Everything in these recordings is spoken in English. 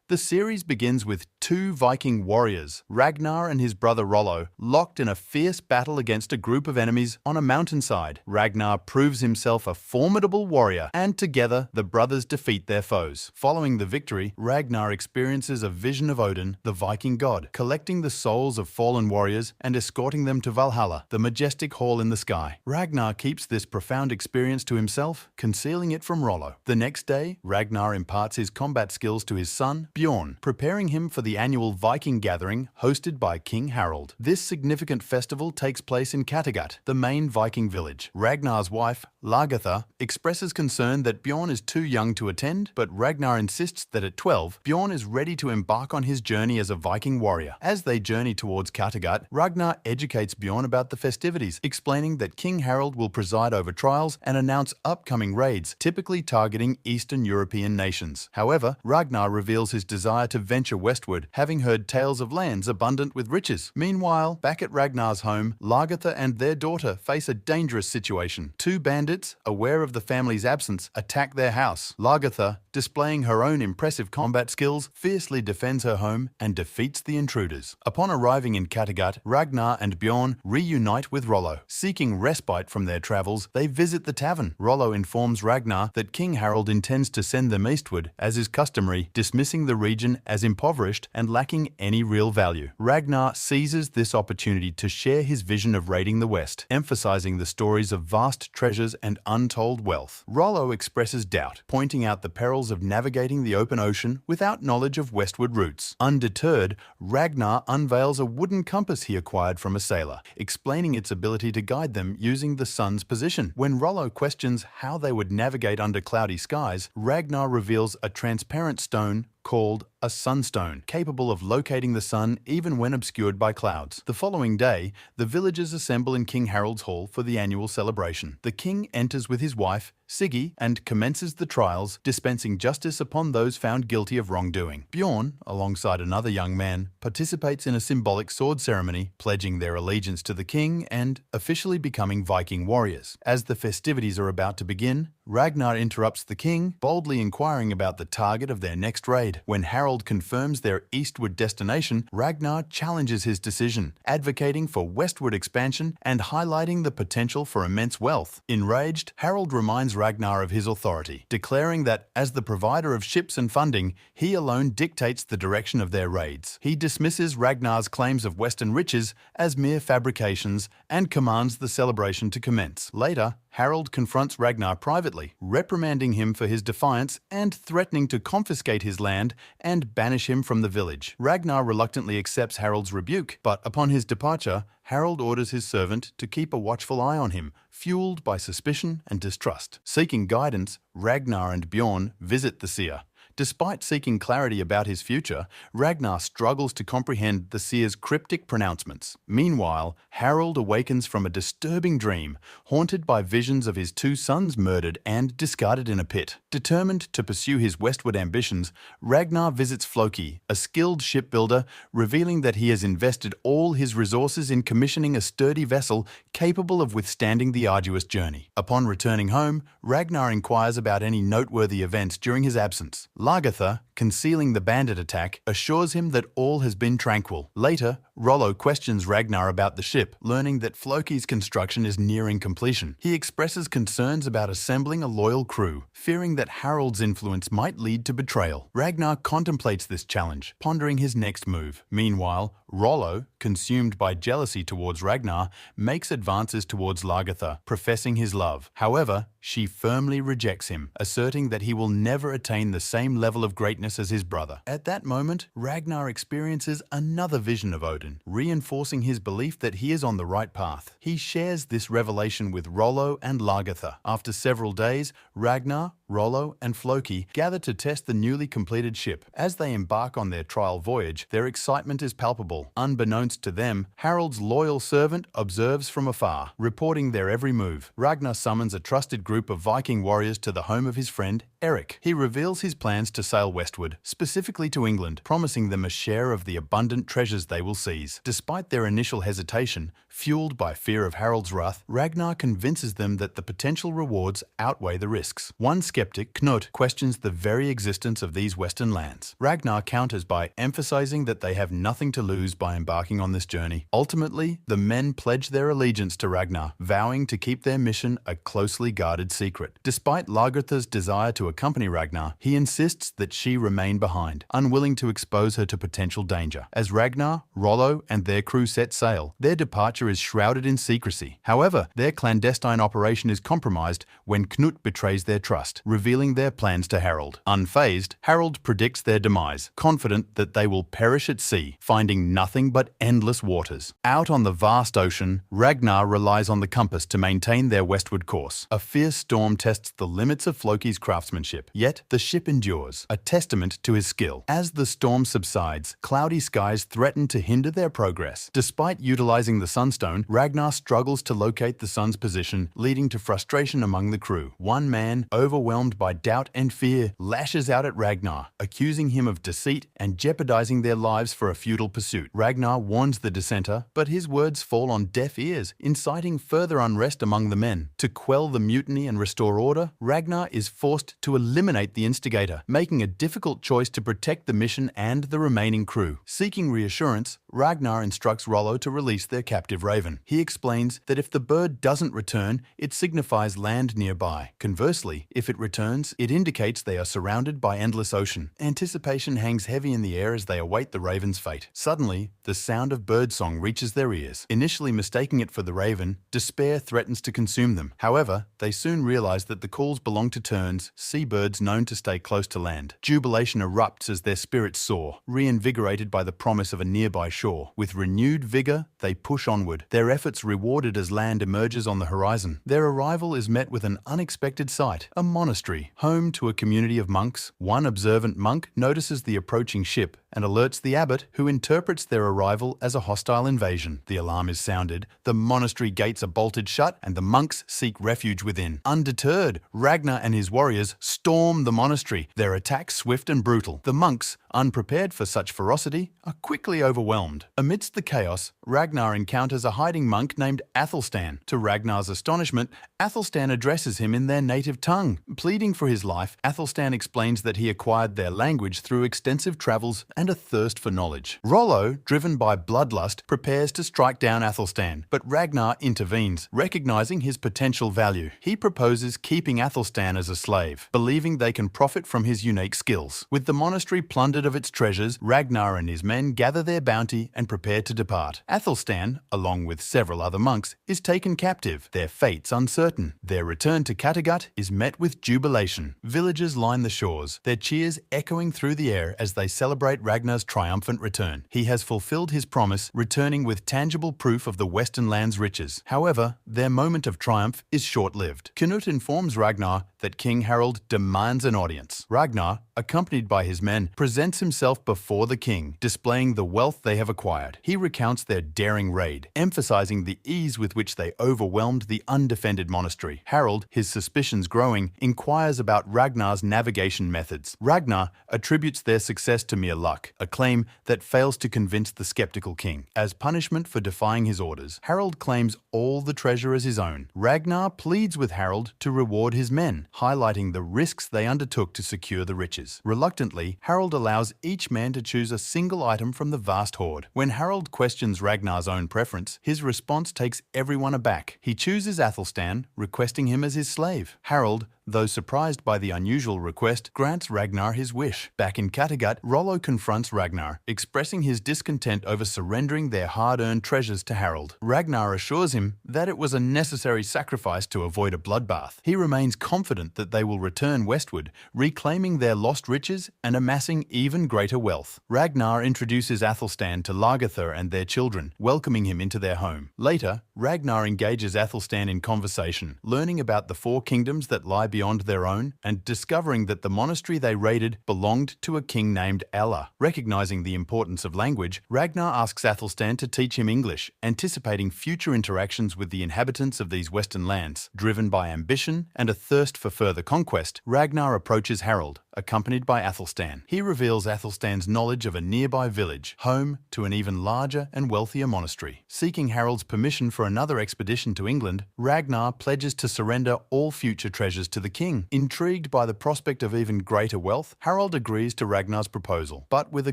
The series begins with two Viking warriors, Ragnar and his brother Rollo, locked in a fierce battle against a group of enemies on a mountainside. Ragnar proves himself a formidable warrior, and together the brothers defeat their foes. Following the victory, Ragnar experiences a vision of Odin, the Viking god, collecting the souls of fallen warriors and escorting them to Valhalla, the majestic hall in the sky. Ragnar keeps this profound experience to himself, concealing it from Rollo. The next day, Ragnar imparts his combat skills to his son, Bjorn, preparing him for the annual Viking gathering hosted by King Harald. This significant festival takes place in Kattegat, the main Viking village. Ragnar's wife, Lagertha, expresses concern that Bjorn is too young to attend, but Ragnar insists that at 12, Bjorn is ready to embark on his journey as a Viking warrior. As they journey towards Kattegat, Ragnar educates Bjorn about the festivities, explaining that King Harald will preside over trials and announce upcoming raids, typically targeting Eastern European nations. However, Ragnar reveals his desire to venture westward, having heard tales of lands abundant with riches. Meanwhile, back at Ragnar's home, Lagertha and their daughter face a dangerous situation. Two bandits, aware of the family's absence, attack their house. Lagertha, displaying her own impressive combat skills, fiercely defends her home and defeats the intruders. Upon arriving in Kattegat, Ragnar and Bjorn reunite with Rollo. Seeking respite from their travels, they visit the tavern. Rollo informs Ragnar that King Harald intends to send them eastward, as is customary, dismissing the region as impoverished and lacking any real value. Ragnar seizes this opportunity to share his vision of raiding the West, emphasizing the stories of vast treasures and untold wealth. Rollo expresses doubt, pointing out the perils of navigating the open ocean without knowledge of westward routes. Undeterred, Ragnar unveils a wooden compass he acquired from a sailor, explaining its ability to guide them using the sun's position. When Rollo questions how they would navigate under cloudy skies, Ragnar reveals a transparent stone called a sunstone, capable of locating the sun even when obscured by clouds. The following day, the villagers assemble in King Harald's hall for the annual celebration. The king enters with his wife, Siggy, and commences the trials, dispensing justice upon those found guilty of wrongdoing. Bjorn, alongside another young man, participates in a symbolic sword ceremony, pledging their allegiance to the king and officially becoming Viking warriors. As the festivities are about to begin, Ragnar interrupts the king, boldly inquiring about the target of their next raid. When Harald confirms their eastward destination, Ragnar challenges his decision, advocating for westward expansion and highlighting the potential for immense wealth. Enraged, Harald reminds Ragnar of his authority, declaring that as the provider of ships and funding, he alone dictates the direction of their raids. He dismisses Ragnar's claims of Western riches as mere fabrications and commands the celebration to commence. Later, Harald confronts Ragnar privately, reprimanding him for his defiance and threatening to confiscate his land and banish him from the village. Ragnar reluctantly accepts Harald's rebuke, but upon his departure, Harald orders his servant to keep a watchful eye on him, fueled by suspicion and distrust. Seeking guidance, Ragnar and Bjorn visit the seer. Despite seeking clarity about his future, Ragnar struggles to comprehend the seer's cryptic pronouncements. Meanwhile, Harald awakens from a disturbing dream, haunted by visions of his two sons murdered and discarded in a pit. Determined to pursue his westward ambitions, Ragnar visits Floki, a skilled shipbuilder, revealing that he has invested all his resources in commissioning a sturdy vessel capable of withstanding the arduous journey. Upon returning home, Ragnar inquires about any noteworthy events during his absence. Lagertha, concealing the bandit attack, assures him that all has been tranquil. Later, Rollo questions Ragnar about the ship, learning that Floki's construction is nearing completion. He expresses concerns about assembling a loyal crew, fearing that Harald's influence might lead to betrayal. Ragnar contemplates this challenge, pondering his next move. Meanwhile, Rollo, consumed by jealousy towards Ragnar, makes advances towards Lagertha, professing his love. However, she firmly rejects him, asserting that he will never attain the same level of greatness as his brother. At that moment, Ragnar experiences another vision of Odin, reinforcing his belief that he is on the right path. He shares this revelation with Rollo and Lagertha. After several days, Ragnar, Rollo, and Floki gather to test the newly completed ship. As they embark on their trial voyage, their excitement is palpable. battle. Unbeknownst to them, Harald's loyal servant observes from afar, reporting their every move. Ragnar summons a trusted group of Viking warriors to the home of his friend, Eric. He reveals his plans to sail westward, specifically to England, promising them a share of the abundant treasures they will seize. Despite their initial hesitation, fueled by fear of Harald's wrath, Ragnar convinces them that the potential rewards outweigh the risks. One skeptic, Knut, questions the very existence of these western lands. Ragnar counters by emphasizing that they have nothing to lose by embarking on this journey. Ultimately, the men pledge their allegiance to Ragnar, vowing to keep their mission a closely guarded secret. Despite Lagertha's desire to accompany Ragnar, he insists that she remain behind, unwilling to expose her to potential danger. As Ragnar, Rollo, and their crew set sail, their departure is shrouded in secrecy. However, their clandestine operation is compromised when Knut betrays their trust, revealing their plans to Harald. Unfazed, Harald predicts their demise, confident that they will perish at sea, finding nothing but endless waters. Out on the vast ocean, Ragnar relies on the compass to maintain their westward course. A fierce storm tests the limits of Floki's craftsmanship, yet the ship endures, a testament to his skill. As the storm subsides, cloudy skies threaten to hinder their progress. Despite utilizing the sunstone, Ragnar struggles to locate the sun's position, leading to frustration among the crew. One man, overwhelmed by doubt and fear, lashes out at Ragnar, accusing him of deceit and jeopardizing their lives for a futile pursuit. Ragnar warns the dissenter, but his words fall on deaf ears, inciting further unrest among the men. To quell the mutiny and restore order, Ragnar is forced to eliminate the instigator, making a difficult choice to protect the mission and the remaining crew. Seeking reassurance, Ragnar instructs Rollo to release their captive raven. He explains that if the bird doesn't return, it signifies land nearby. Conversely, if it returns, it indicates they are surrounded by endless ocean. Anticipation hangs heavy in the air as they await the raven's fate. Suddenly, the sound of birdsong reaches their ears. Initially mistaking it for the raven, despair threatens to consume them. However, they soon realize that the calls belong to terns, seabirds known to stay close to land. Jubilation erupts as their spirits soar, reinvigorated by the promise of a nearby shore. With renewed vigor, they push onward, their efforts rewarded as land emerges on the horizon. Their arrival is met with an unexpected sight, a monastery, home to a community of monks. One observant monk notices the approaching ship and alerts the abbot, who interprets their arrival as a hostile invasion. The alarm is sounded, the monastery gates are bolted shut, and the monks seek refuge within. Undeterred, Ragnar and his warriors storm the monastery, their attack swift and brutal. The monks, unprepared for such ferocity, are quickly overwhelmed. Amidst the chaos, Ragnar encounters a hiding monk named Athelstan. To Ragnar's astonishment, Athelstan addresses him in their native tongue. Pleading for his life, Athelstan explains that he acquired their language through extensive travels and a thirst for knowledge. Rollo, driven by bloodlust, prepares to strike down Athelstan, but Ragnar intervenes, recognizing his potential value. He proposes keeping Athelstan as a slave, believing they can profit from his unique skills. With the monastery plundered of its treasures, Ragnar and his men gather their bounty and prepare to depart. Athelstan, along with several other monks, is taken captive, their fates uncertain. Their return to Kattegat is met with jubilation. Villagers line the shores, their cheers echoing through the air as they celebrate Ragnar's triumphant return. He has fulfilled his promise, returning with tangible proof of the Western land's riches. However, their moment of triumph is short-lived. Knut informs Ragnar that King Harald demands an audience. Ragnar, accompanied by his men, presents himself before the king, displaying the wealth they have acquired. He recounts their daring raid, emphasizing the ease with which they overwhelmed the undefended monastery. Harald, his suspicions growing, inquires about Ragnar's navigation methods. Ragnar attributes their success to mere luck, a claim that fails to convince the skeptical king. As punishment for defying his orders, Harald claims all the treasure as his own. Ragnar pleads with Harald to reward his men, highlighting the risks they undertook to secure the riches. Reluctantly, Harald allows each man to choose a single item from the vast hoard. When Harald questions Ragnar's own preference, his response takes everyone aback. He chooses Athelstan, requesting him as his slave. Harald, though surprised by the unusual request, grants Ragnar his wish. Back in Kattegat, Rollo confronts Ragnar, expressing his discontent over surrendering their hard-earned treasures to Harald. Ragnar assures him that it was a necessary sacrifice to avoid a bloodbath. He remains confident that they will return westward, reclaiming their lost riches and amassing even greater wealth. Ragnar introduces Athelstan to Lagertha and their children, welcoming him into their home. Later, Ragnar engages Athelstan in conversation, learning about the four kingdoms that lie beyond their own and discovering that the monastery they raided belonged to a king named Ella. Recognizing the importance of language, Ragnar asks Athelstan to teach him English, anticipating future interactions with the inhabitants of these western lands. Driven by ambition and a thirst for further conquest, Ragnar approaches Harold, accompanied by Athelstan. He reveals Athelstan's knowledge of a nearby village, home to an even larger and wealthier monastery. Seeking Harold's permission for another expedition to England, Ragnar pledges to surrender all future treasures to the king. Intrigued by the prospect of even greater wealth, Harold agrees to Ragnar's proposal, but with a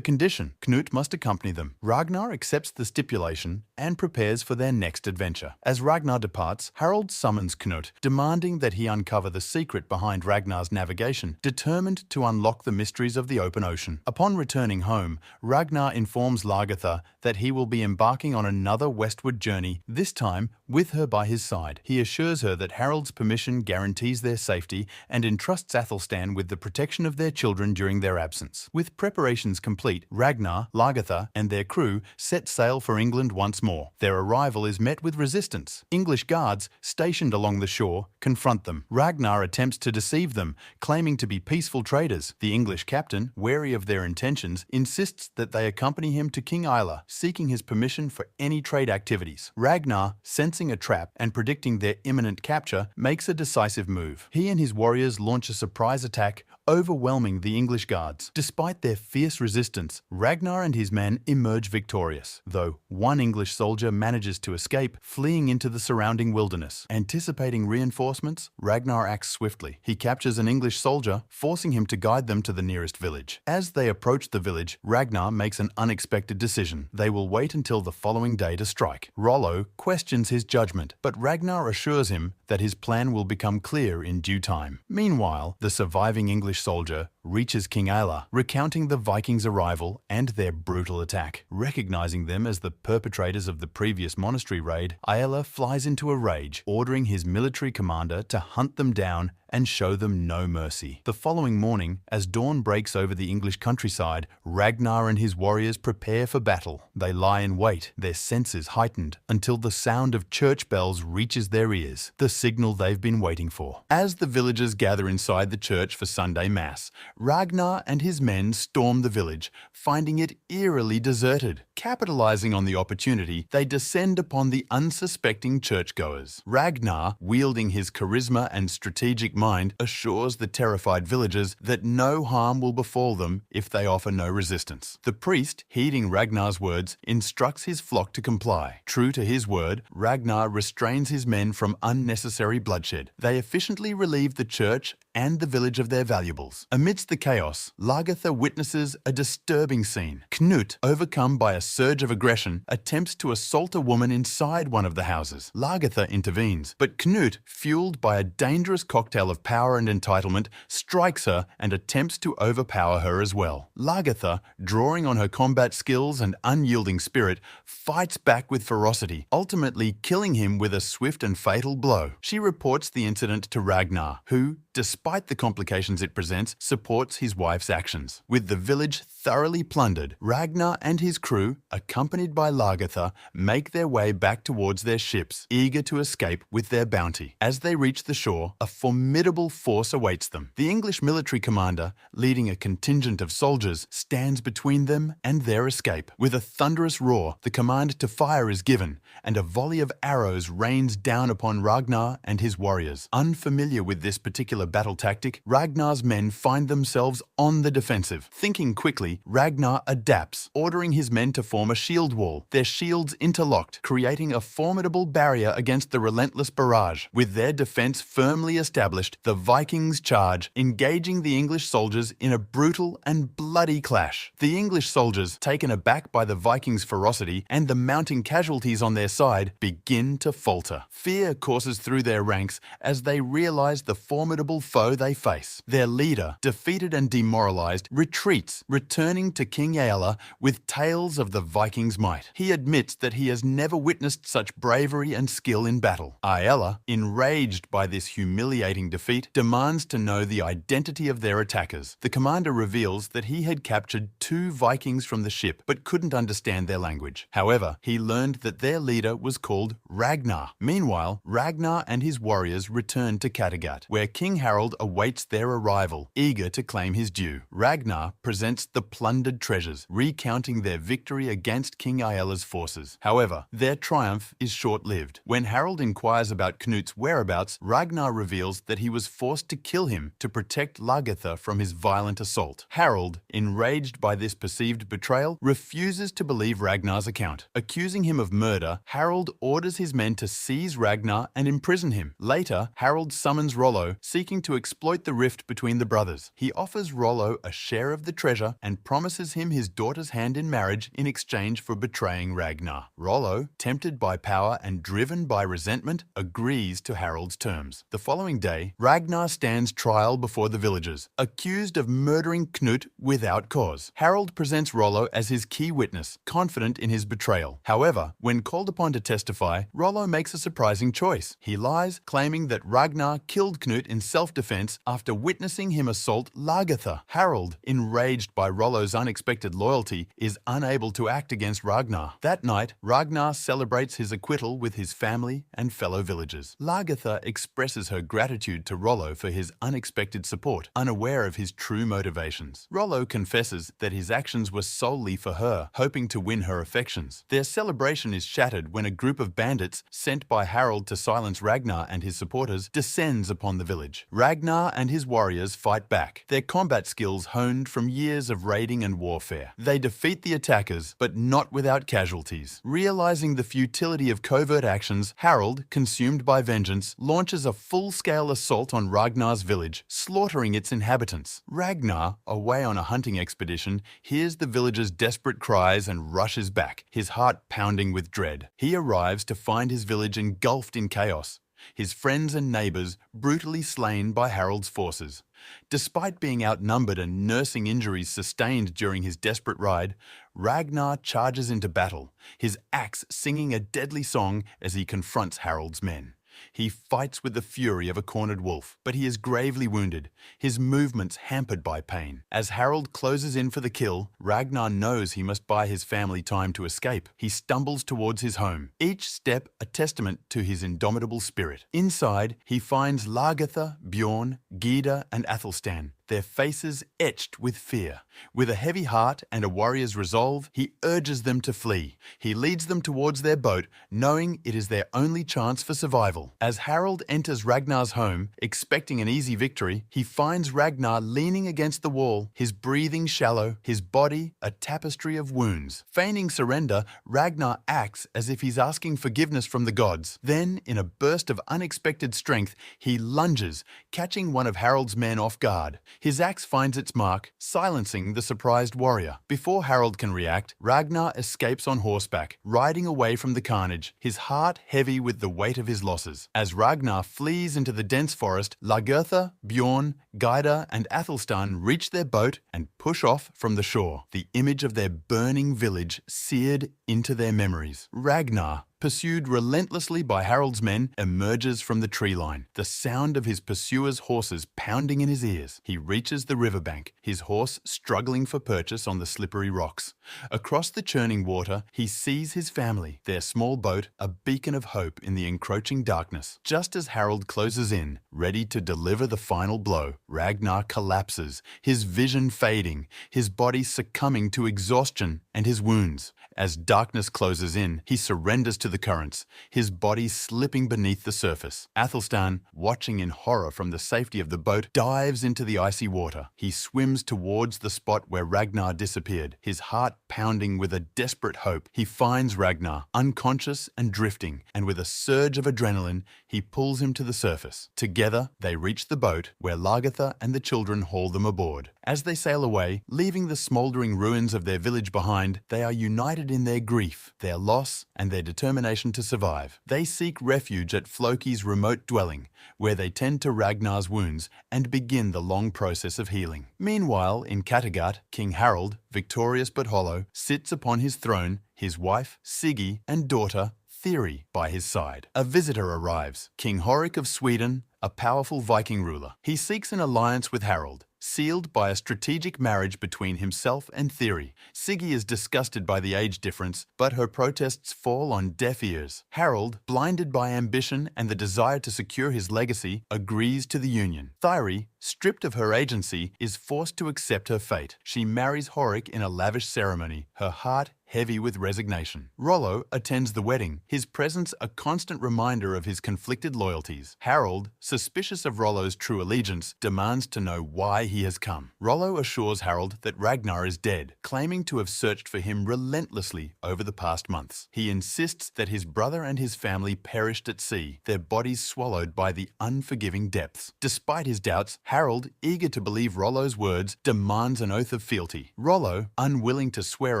condition: Knut must accompany them. Ragnar accepts the stipulation and prepares for their next adventure. As Ragnar departs, Harold summons Knut, demanding that he uncover the secret behind Ragnar's navigation, determined to unlock the mysteries of the open ocean. Upon returning home, Ragnar informs Lagertha that he will be embarking on another westward journey, this time with her by his side. He assures her that Harold's permission guarantees their safety and entrusts Athelstan with the protection of their children during their absence. With preparations complete, Ragnar, Lagertha, and their crew set sail for England once more. Their arrival is met with resistance. English guards, stationed along the shore, confront them. Ragnar attempts to deceive them, claiming to be peaceful traders. The English captain, wary of their intentions, insists that they accompany him to King Isla, seeking his permission for any trade activities. Ragnar, sensing a trap and predicting their imminent capture, makes a decisive move. He and his warriors launch a surprise attack, overwhelming the English guards. Despite their fierce resistance, Ragnar and his men emerge victorious, though one English soldier manages to escape, fleeing into the surrounding wilderness. Anticipating reinforcements, Ragnar acts swiftly. He captures an English soldier, forcing him to guide them to the nearest village. As they approach the village, Ragnar makes an unexpected decision. They will wait until the following day to strike. Rollo questions his judgment, but Ragnar assures him that his plan will become clear in due time. Meanwhile, the surviving English soldier reaches King Isla, recounting the Vikings' arrival and their brutal attack. Recognizing them as the perpetrators of the previous monastery raid, Isla flies into a rage, ordering his military commander to hunt them down and show them no mercy. The following morning, as dawn breaks over the English countryside, Ragnar and his warriors prepare for battle. They lie in wait, their senses heightened, until the sound of church bells reaches their ears, the signal they've been waiting for. As the villagers gather inside the church for Sunday Mass, Ragnar and his men storm the village, finding it eerily deserted. Capitalizing on the opportunity, they descend upon the unsuspecting churchgoers. Ragnar, wielding his charisma and strategic mind, assures the terrified villagers that no harm will befall them if they offer no resistance. The priest, heeding Ragnar's words, instructs his flock to comply. True to his word, Ragnar restrains his men from unnecessary bloodshed. They efficiently relieve the church and the village of their valuables. Amidst the chaos, Lagertha witnesses a disturbing scene. Knut, overcome by a surge of aggression, attempts to assault a woman inside one of the houses. Lagertha intervenes, but Knut, fueled by a dangerous cocktail of power and entitlement, strikes her and attempts to overpower her as well. Lagertha, drawing on her combat skills and unyielding spirit, fights back with ferocity, ultimately killing him with a swift and fatal blow. She reports the incident to Ragnar, who, despite the complications it presents, supports his wife's actions. With the village thoroughly plundered, Ragnar and his crew, accompanied by Lagertha, make their way back towards their ships, eager to escape with their bounty. As they reach the shore, a formidable force awaits them. The English military commander, leading a contingent of soldiers, stands between them and their escape. With a thunderous roar, the command to fire is given, and a volley of arrows rains down upon Ragnar and his warriors. Unfamiliar with this particular battle tactic, Ragnar's men find themselves on the defensive. Thinking quickly, Ragnar adapts, ordering his men to form a shield wall, their shields interlocked, creating a formidable barrier against the relentless barrage. With their defense firmly established, the Vikings charge, engaging the English soldiers in a brutal and bloody clash. The English soldiers, taken aback by the Vikings' ferocity and the mounting casualties on their side, begin to falter. Fear courses through their ranks as they realize the formidable foe they face. Their leader, defeated defeated and demoralized, retreats, returning to King Aella with tales of the Vikings' might. He admits that he has never witnessed such bravery and skill in battle. Aella, enraged by this humiliating defeat, demands to know the identity of their attackers. The commander reveals that he had captured 2 Vikings from the ship but couldn't understand their language. However, he learned that their leader was called Ragnar. Meanwhile, Ragnar and his warriors return to Kattegat, where King Harold awaits their arrival, eager to claim his due. Ragnar presents the plundered treasures, recounting their victory against King Aella's forces. However, their triumph is short-lived. When Harold inquires about Knut's whereabouts, Ragnar reveals that he was forced to kill him to protect Lagertha from his violent assault. Harold, enraged by this perceived betrayal, refuses to believe Ragnar's account. Accusing him of murder, Harold orders his men to seize Ragnar and imprison him. Later, Harold summons Rollo, seeking to exploit the rift between the brothers. He offers Rollo a share of the treasure and promises him his daughter's hand in marriage in exchange for betraying Ragnar. Rollo, tempted by power and driven by resentment, agrees to Harold's terms. The following day, Ragnar stands trial before the villagers, accused of murdering Knut without cause. Harold presents Rollo as his key witness, confident in his betrayal. However, when called upon to testify, Rollo makes a surprising choice. He lies, claiming that Ragnar killed Knut in self-defense after witnessing him assault Lagertha. Harold, enraged by Rollo's unexpected loyalty, is unable to act against Ragnar. That night, Ragnar celebrates his acquittal with his family and fellow villagers. Lagertha expresses her gratitude to Rollo for his unexpected support, unaware of his true motivations. Rollo confesses that his actions were solely for her, hoping to win her affections. Their celebration is shattered when a group of bandits, sent by Harold to silence Ragnar and his supporters, descends upon the village. Ragnar and his warriors fight back, their combat skills honed from years of raiding and warfare. They defeat the attackers, but not without casualties. Realizing the futility of covert actions, Harold, consumed by vengeance, launches a full-scale assault on Ragnar's village, slaughtering its inhabitants. Ragnar, away on a hunting expedition, hears the villagers' desperate cries and rushes back, his heart pounding with dread. He arrives to find his village engulfed in chaos, his friends and neighbors brutally slain by Harold's forces. Despite being outnumbered and nursing injuries sustained during his desperate ride, Ragnar charges into battle, his axe singing a deadly song as he confronts Harold's men. He fights with the fury of a cornered wolf, but he is gravely wounded, his movements hampered by pain. As Harold closes in for the kill, Ragnar knows he must buy his family time to escape. He stumbles towards his home, each step a testament to his indomitable spirit. Inside, he finds Lagertha, Bjorn, Gyda, and Athelstan, their faces etched with fear. With a heavy heart and a warrior's resolve, he urges them to flee. He leads them towards their boat, knowing it is their only chance for survival. As Harold enters Ragnar's home, expecting an easy victory, he finds Ragnar leaning against the wall, his breathing shallow, his body a tapestry of wounds. Feigning surrender, Ragnar acts as if he's asking forgiveness from the gods. Then, in a burst of unexpected strength, he lunges, catching one of Harold's men off guard. His axe finds its mark, silencing the surprised warrior. Before Harold can react, Ragnar escapes on horseback, riding away from the carnage, his heart heavy with the weight of his losses. As Ragnar flees into the dense forest, Lagertha, Bjorn, Gyda, and Athelstan reach their boat and push off from the shore, the image of their burning village seared into their memories. Ragnar, pursued relentlessly by Harold's men, emerges from the tree line, the sound of his pursuers' horses pounding in his ears. He reaches the riverbank, his horse struggling for purchase on the slippery rocks. Across the churning water, he sees his family, their small boat, a beacon of hope in the encroaching darkness. Just as Harold closes in, ready to deliver the final blow, Ragnar collapses, his vision fading, his body succumbing to exhaustion and his wounds. As darkness closes in, he surrenders to the currents, his body slipping beneath the surface. Athelstan, watching in horror from the safety of the boat, dives into the icy water. He swims towards the spot where Ragnar disappeared, his heart pounding with a desperate hope. He finds Ragnar, unconscious and drifting, and with a surge of adrenaline, he pulls him to the surface. Together, they reach the boat, where Lagertha and the children haul them aboard. As they sail away, leaving the smouldering ruins of their village behind, they are united in their grief, their loss, and their determination determination to survive. They seek refuge at Floki's remote dwelling, where they tend to Ragnar's wounds and begin the long process of healing. Meanwhile, in Kattegat, King Harald, victorious but hollow, sits upon his throne, his wife, Siggy, and daughter, Theory, by his side. A visitor arrives, King Horik of Sweden, a powerful Viking ruler. He seeks an alliance with Harald, sealed by a strategic marriage between himself and Theory. Siggy is disgusted by the age difference, but her protests fall on deaf ears. Harald, blinded by ambition and the desire to secure his legacy, agrees to the union. Thyri, stripped of her agency, is forced to accept her fate. She marries Horik in a lavish ceremony, her heart heavy with resignation. Rollo attends the wedding, his presence a constant reminder of his conflicted loyalties. Harald, suspicious of Rollo's true allegiance, demands to know why he has come. Rollo assures Harald that Ragnar is dead, claiming to have searched for him relentlessly over the past months. He insists that his brother and his family perished at sea, their bodies swallowed by the unforgiving depths. Despite his doubts, Harald, eager to believe Rollo's words, demands an oath of fealty. Rollo, unwilling to swear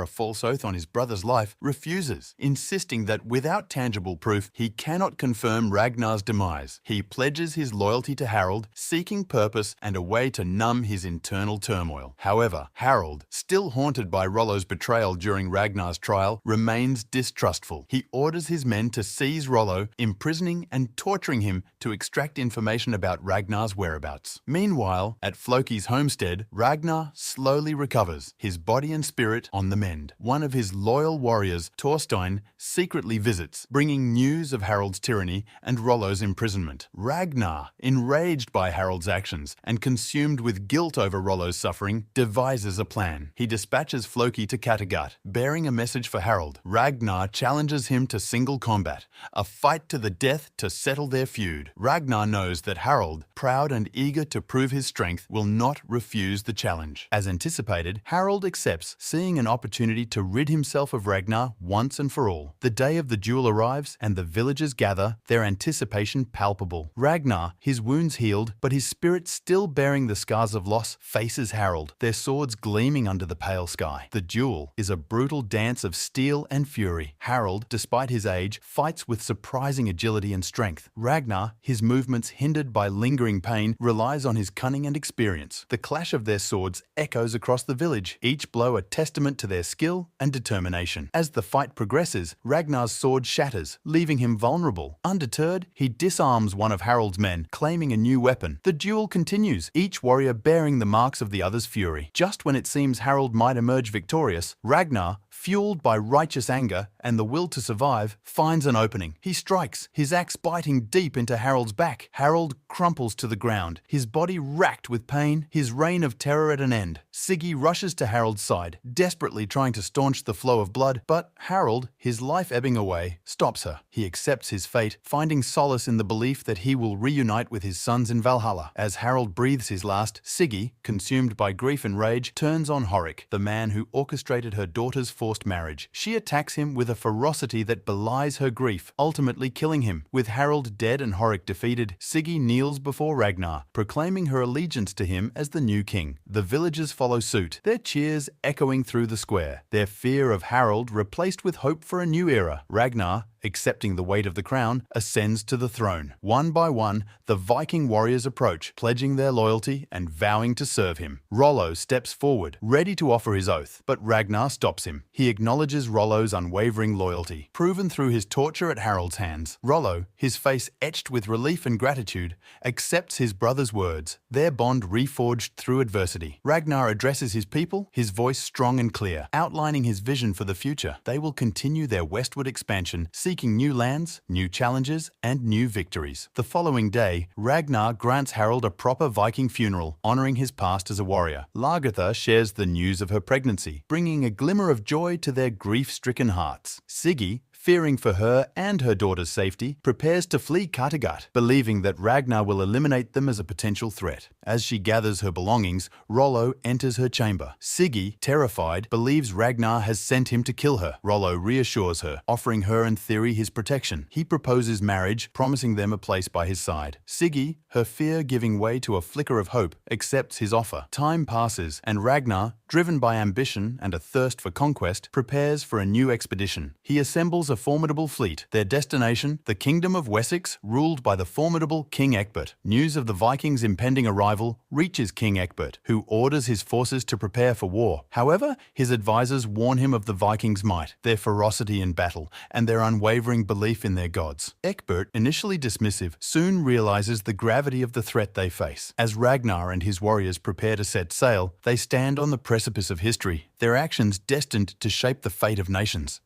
a false oath on his brother's life, refuses, insisting that without tangible proof, he cannot confirm Ragnar's demise. He pledges his loyalty to Harald, seeking purpose and a way to numb his internal turmoil. However, Harald, still haunted by Rollo's betrayal during Ragnar's trial, remains distrustful. He orders his men to seize Rollo, imprisoning and torturing him to extract information about Ragnar's whereabouts. Meanwhile, at Floki's homestead, Ragnar slowly recovers, his body and spirit on the mend. One of his loyal warriors, Thorstein, secretly visits, bringing news of Harald's tyranny and Rollo's imprisonment. Ragnar, enraged by Harald's actions and consumed with guilt over Rollo's suffering, devises a plan. He dispatches Floki to Kattegat, bearing a message for Harald. Ragnar challenges him to single combat, a fight to the death to settle their feud. Ragnar knows that Harald, proud and eager to prove his strength, will not refuse the challenge. As anticipated, Harald accepts, seeing an opportunity to rid himself of Ragnar once and for all. The day of the duel arrives and the villagers gather, their anticipation palpable. Ragnar, his wounds healed, but his spirit still bearing the scars of loss, faces Harald, their swords gleaming under the pale sky. The duel is a brutal dance of steel and fury. Harald, despite his age, fights with surprising agility and strength. Ragnar, his movements hindered by lingering pain, relies on his cunning and experience. The clash of their swords echoes across the village, each blow a testament to their skill and determination. As the fight progresses, Ragnar's sword shatters, leaving him vulnerable. Undeterred, he disarms one of Harald's men, claiming a new weapon. The duel continues, each warrior bearing the marks of the other's fury. Just when it seems Harald might emerge victorious, Ragnar, fueled by righteous anger and the will to survive, finds an opening. He strikes, his axe biting deep into Harald's back. Harald crumples to the ground, his body racked with pain, his reign of terror at an end. Siggy rushes to Harald's side, desperately trying to staunch the flow of blood, but Harald, his life ebbing away, stops her. He accepts his fate, finding solace in the belief that he will reunite with his sons in Valhalla. As Harald breathes his last, Siggy, consumed by grief and rage, turns on Horik, the man who orchestrated her daughter's forced marriage. She attacks him with a ferocity that belies her grief, ultimately killing him. With Harald dead and Horik defeated, Siggy kneels before Ragnar, proclaiming her allegiance to him as the new king. The villagers follow suit, their cheers echoing through the square, their fear of Harald replaced with hope for a new era. Ragnar, accepting the weight of the crown, ascends to the throne. One by one, the Viking warriors approach, pledging their loyalty and vowing to serve him. Rollo steps forward, ready to offer his oath, but Ragnar stops him. He acknowledges Rollo's unwavering loyalty, proven through his torture at Harald's hands. Rollo, his face etched with relief and gratitude, accepts his brother's words, their bond reforged through adversity. Ragnar addresses his people, his voice strong and clear, outlining his vision for the future. They will continue their westward expansion, seeking new lands, new challenges, and new victories. The following day, Ragnar grants Harald a proper Viking funeral, honoring his past as a warrior. Lagertha shares the news of her pregnancy, bringing a glimmer of joy to their grief-stricken hearts. Siggy, fearing for her and her daughter's safety, prepares to flee Kattegat, believing that Ragnar will eliminate them as a potential threat. As she gathers her belongings, Rollo enters her chamber. Siggy, terrified, believes Ragnar has sent him to kill her. Rollo reassures her, offering her in theory his protection. He proposes marriage, promising them a place by his side. Siggy, her fear giving way to a flicker of hope, accepts his offer. Time passes, and Ragnar, driven by ambition and a thirst for conquest, prepares for a new expedition. He assembles a formidable fleet. Their destination, the kingdom of Wessex, ruled by the formidable King Ecgbert. News of the Vikings' impending arrival reaches King Ecgbert, who orders his forces to prepare for war. However, his advisors warn him of the Vikings' might, their ferocity in battle, and their unwavering belief in their gods. Ecgbert, initially dismissive, soon realizes the gravity of the threat they face. As Ragnar and his warriors prepare to set sail, they stand on the precipice of history, their actions destined to shape the fate of nations.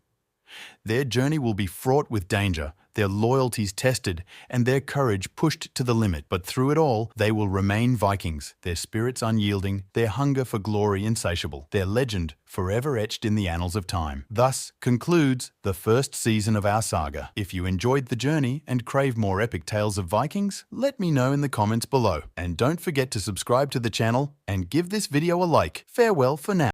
Their journey will be fraught with danger, their loyalties tested, and their courage pushed to the limit. But through it all, they will remain Vikings, their spirits unyielding, their hunger for glory insatiable, their legend forever etched in the annals of time. Thus concludes the first season of our saga. If you enjoyed the journey and crave more epic tales of Vikings, let me know in the comments below. And don't forget to subscribe to the channel and give this video a like. Farewell for now.